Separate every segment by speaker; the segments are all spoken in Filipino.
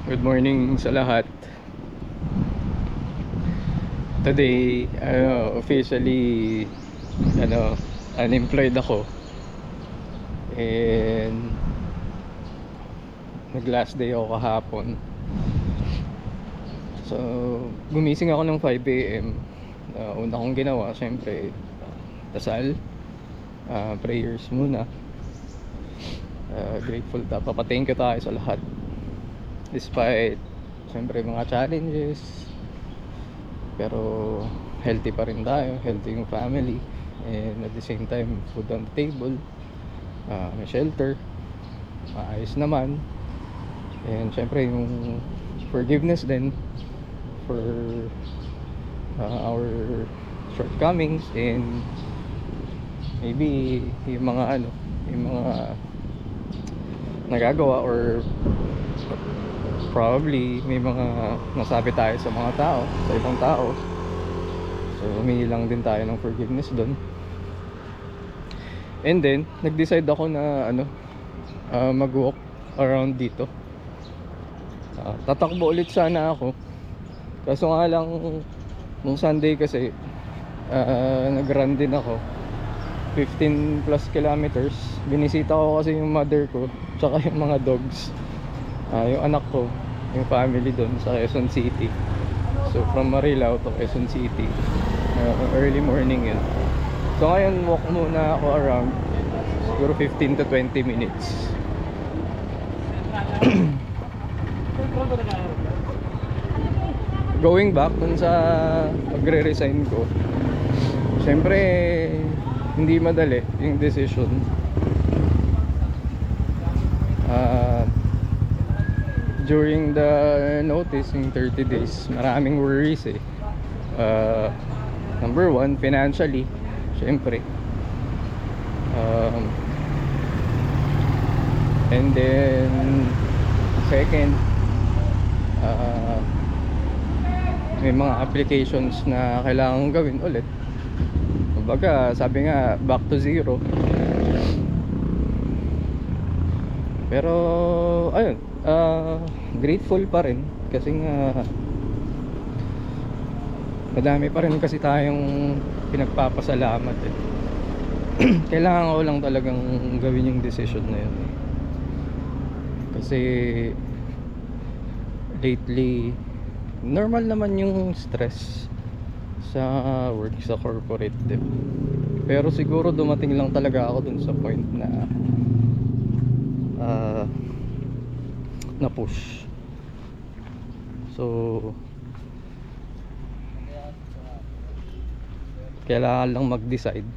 Speaker 1: Good morning sa lahat. Today, officially ano, unemployed ako. And nag last day ako kahapon. So, gumising ako ng 5 AM. Una kong ginawa, syempre, dasal, prayers muna. Grateful thank you tayo sa lahat. Despite, syempre, mga challenges. Pero healthy pa rin tayo, healthy yung family, and at the same time food on the table, may shelter, maayos naman. And syempre yung forgiveness din for our shortcomings, and maybe yung mga nagagawa, or probably may mga nasabi tayo sa mga tao, sa ibang tao. So humingi lang din tayo ng forgiveness doon. And then nag-decide ako na mag-walk around dito. Tatakbo ulit sana ako, kaso nga lang nung Sunday kasi nag-run din ako 15 plus kilometers. Binisita ko kasi yung mother ko tsaka yung mga dogs, yung anak ko, yung family doon sa Quezon City. So from Marilao to Quezon City, early morning yun. So ngayon walk muna ako around, siguro 15 to 20 minutes. Going back dun sa magre-resign ko, syempre hindi madali yung decision. During the notice, yung 30 days, maraming worries eh. Number one, financially, syempre. And then second, may mga applications na kailangan gawin ulit. Kumbaga, sabi nga, back to zero. Pero ayun, grateful pa rin kasi nga madami pa rin kasi tayong pinagpapasalamat eh. Kailangan ko lang talagang gawin yung decision na yun eh. Kasi lately normal naman yung stress sa work, sa corporate, pero siguro dumating lang talaga ako dun sa point na na push. So kailangan lang mag-decide.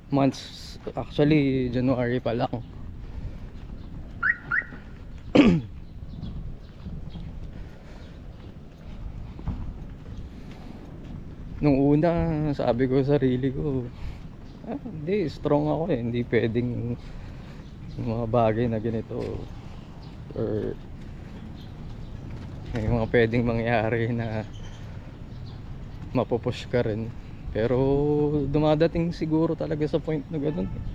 Speaker 1: Months, actually January pa lang. Nung una, sabi ko sa sarili ko, hindi, strong ako eh. Hindi pwedeng yung mga bagay na ganito, or may mga pwedeng mangyari na mapupush ka rin. Pero dumadating siguro talaga sa point na ganun eh.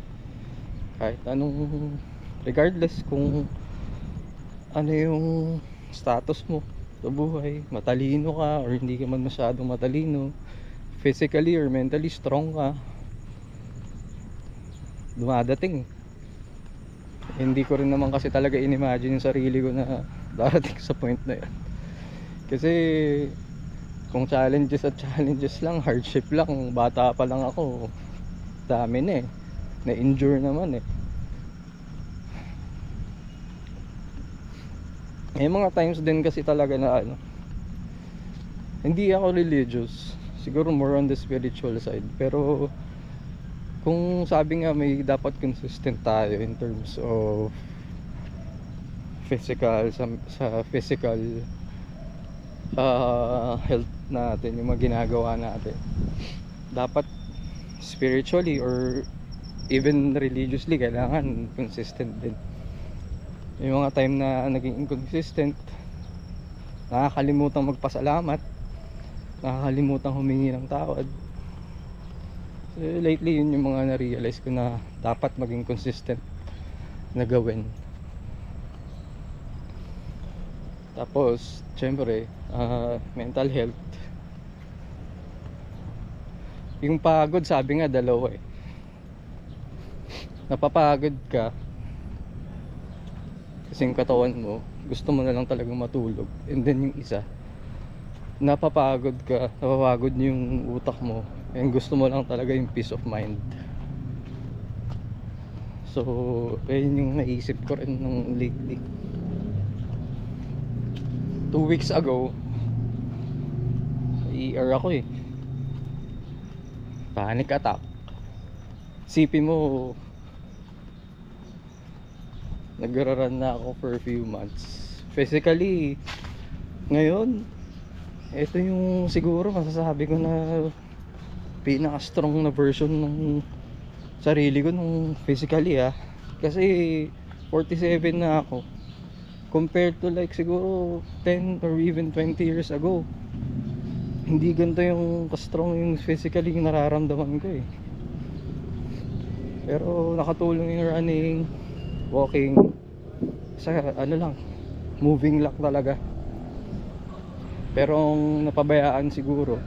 Speaker 1: Kahit anong, regardless kung ano yung status mo sa buhay, matalino ka or hindi ka man masyadong matalino, physically or mentally strong ka, dumadating. Hindi ko rin naman kasi talaga inimagine yung sarili ko na darating sa point na yan. Kasi kung challenges at challenges lang, hardship lang, bata pa lang ako, dami na eh, na-injure naman eh. May mga times din kasi talaga na hindi ako religious, siguro more on the spiritual side, pero kung sabi nga may dapat consistent tayo in terms of physical, sa physical health natin, yung mga ginagawa natin, dapat spiritually or even religiously kailangan consistent din. Yung mga time na naging inconsistent, nakakalimutan magpasalamat, nakakalimutan humingi ng tawad. So lately yun yung mga na-realize ko, na dapat maging consistent na gawin. Tapos syempre mental health. Yung pagod, sabi nga dalawa eh. Napapagod ka kasi yung katawan mo gusto mo na lang talagang matulog, and then yung isa, napapagod yung utak mo, and gusto mo lang talaga yung peace of mind. So ayun yung naisip ko rin nung lately. 2 weeks ago, ER ako eh, panic attack. Sipin mo, nagra-run na ako for a few months. Physically, ngayon, ito yung siguro masasabi ko na pinaka-strong na version ng sarili ko nung physically Kasi 47 na ako. Compared to like siguro 10 or even 20 years ago, hindi ganito yung ka-strong yung physically yung nararamdaman ko eh. Pero nakatulong yung running, walking, sa ano lang, moving lang talaga. Pero ang napabayaan siguro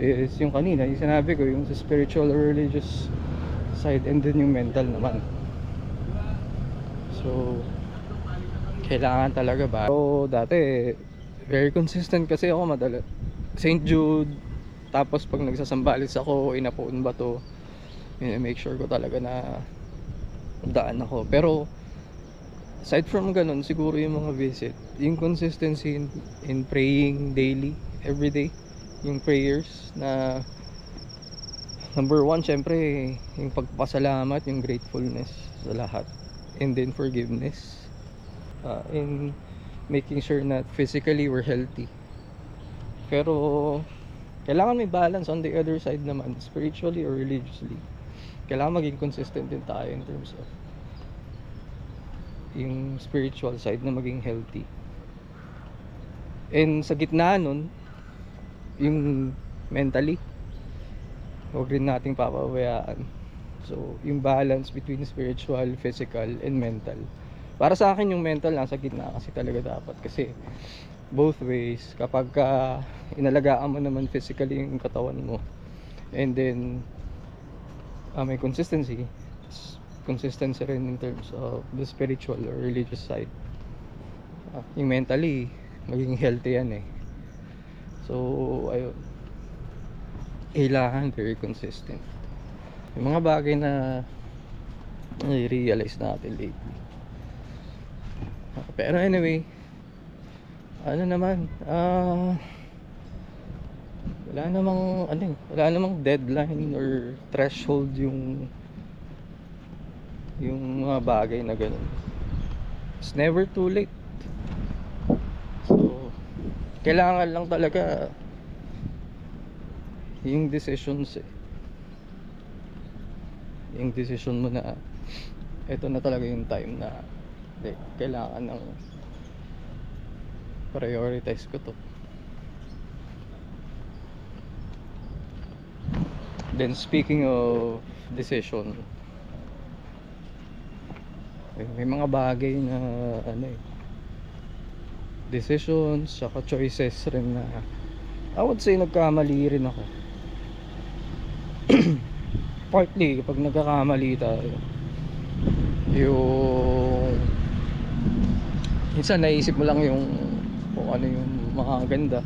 Speaker 1: is yung kanina, yung sinabi ko, yung sa spiritual or religious side, and then yung mental naman. So kailangan talaga ba? So dati very consistent kasi ako, madala St. Jude, tapos pag nagsasambalis ako, Inapuan ba to, make sure ko talaga na daan ako. Pero aside from ganun, siguro yung mga visit, yung consistency in praying daily, everyday, yung prayers na number one, syempre yung pagpasalamat, yung gratefulness sa lahat, and then forgiveness, in making sure na physically we're healthy. Pero kailangan may balance on the other side naman, spiritually or religiously. Kailangan maging consistent din tayo in terms of yung spiritual side na maging healthy. And sa gitna nun, yung mentally, huwag rin nating papabayaan. So yung balance between spiritual, physical, and mental. Para sa akin yung mental nasa gitna kasi talaga dapat. Kasi both ways, kapag inalagaan mo naman physically yung katawan mo, and then may consistency rin in terms of the spiritual or religious side, yung mentally maging healthy yan eh. So ayun, kailangan very consistent. Yung mga bagay na i-realize natin lately. Pero anyway, ano naman, wala namang deadline or threshold yung mga bagay na ganun. It's never too late. So kailangan lang talaga yung decisions yung decision mo na ito na talaga yung time na kailangan ng prioritize ko to. Then speaking of decision, may mga bagay na decisions saka choices rin na I would say nagkamali rin ako. Partly kapag nagkakamali tayo, yung minsan naisip mo lang yung kung ano yung makaganda.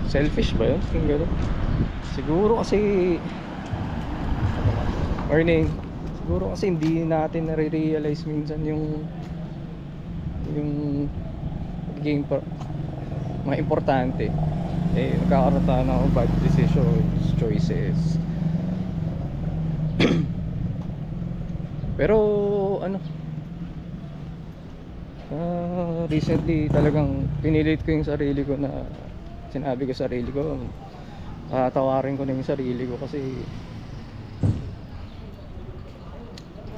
Speaker 1: Selfish ba yun? Yung gano'n. Siguro kasi siguro kasi hindi natin nare-realize minsan yung magiging mga importante. Nagkakaroon tayo ng bad decisions, choices. Pero recently talagang pinilit ko yung sarili ko, na sinabi ko sa sarili ko, tawarin ko na yung sarili ko kasi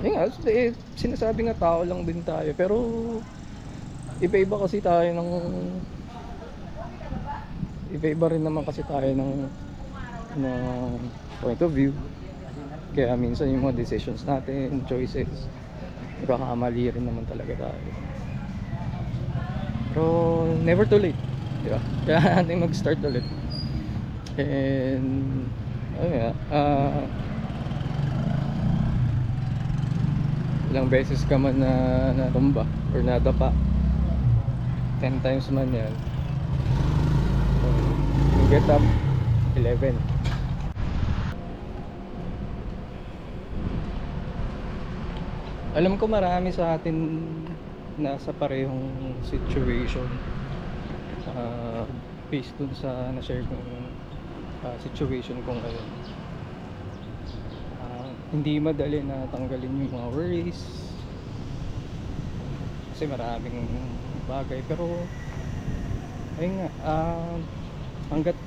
Speaker 1: yun nga, sinasabi nga tao lang din tayo, pero iba-iba kasi tayo iba-iba rin naman kasi tayo ng point of view. Kaya minsan yung mga decisions natin, choices, nagkakamali rin naman talaga tayo. Pero never too late, di ba? Kaya natin mag-start ulit. And ayun nga, ilang beses ka man na natumba or nadapa, 10 times man yan, you get up 11. Alam ko marami sa atin nasa parehong situation, based dun sa na-share kong situation ko ngayon. Hindi madali na tanggalin yung mga worries kasi maraming bagay, pero ayun nga, hanggat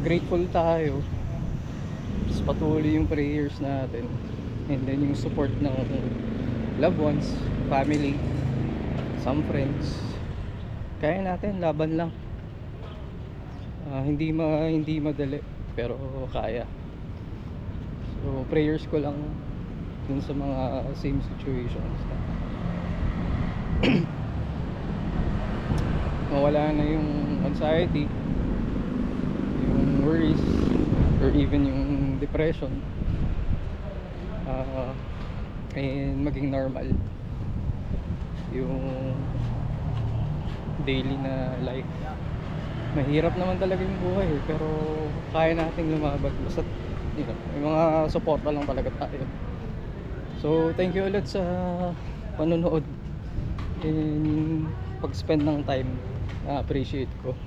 Speaker 1: grateful tayo, tapos patuloy yung prayers natin, and then yung support ng loved ones, family, some friends, kaya natin, laban lang. Hindi madali, pero kaya. So prayers ko lang dun sa mga same situations na mawala na yung anxiety, yung worries, or even yung depression, and maging normal yung daily na life. Mahirap naman talaga yung buhay, pero kaya nating lumaban basta may mga suporta lang talaga tayo. So thank you ulit sa panonood and pag-spend ng time, na appreciate ko.